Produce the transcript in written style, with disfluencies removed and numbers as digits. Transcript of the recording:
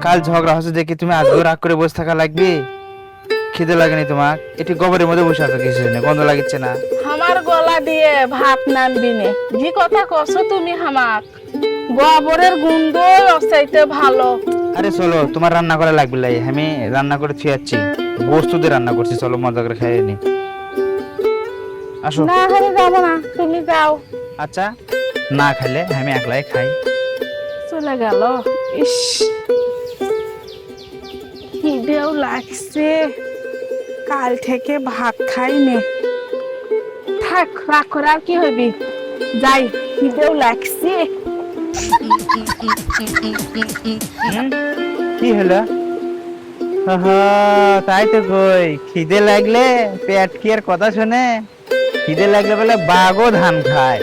কাল ঝগড়া হচ্ছে দেখি তুমি আজকে রাগ করে বসে থাকা লাগবে? খিদে লাগেনি তোমার? এটি গোবরের মধ্যে বসে আছো কিছু না, গন্ধ লাগিচ্ছে না? আমার গলা দিয়ে ভাত নামবি নে, যে কথা কছো তুমি হামাক। গোবরের গন্ধ অসাইতে ভালো। আরে চলো, তোমার রান্না করা লাগবে লাই, আমি রান্না করে থুয়াচ্ছি, গোস্ত দিয়ে রান্না করছি, চলো মজা করে খাইয়ে নি। আসো। না হারে যাবো না, তুমি যাও। আচ্ছা, না খাইলে আমি একলাই খাই। চলে গেল। ইস, খিদেও লাগছে, কাল থেকে ভাত খাইনি। থাক, রাগ করে আর কি হবি, যাই, খিদেও লাগছে। কি হলো? তাই তো কই, খিদে লাগলে পেট কি আর কথা শোনে? খিদে লাগলে বলে বাঘও ধান খায়।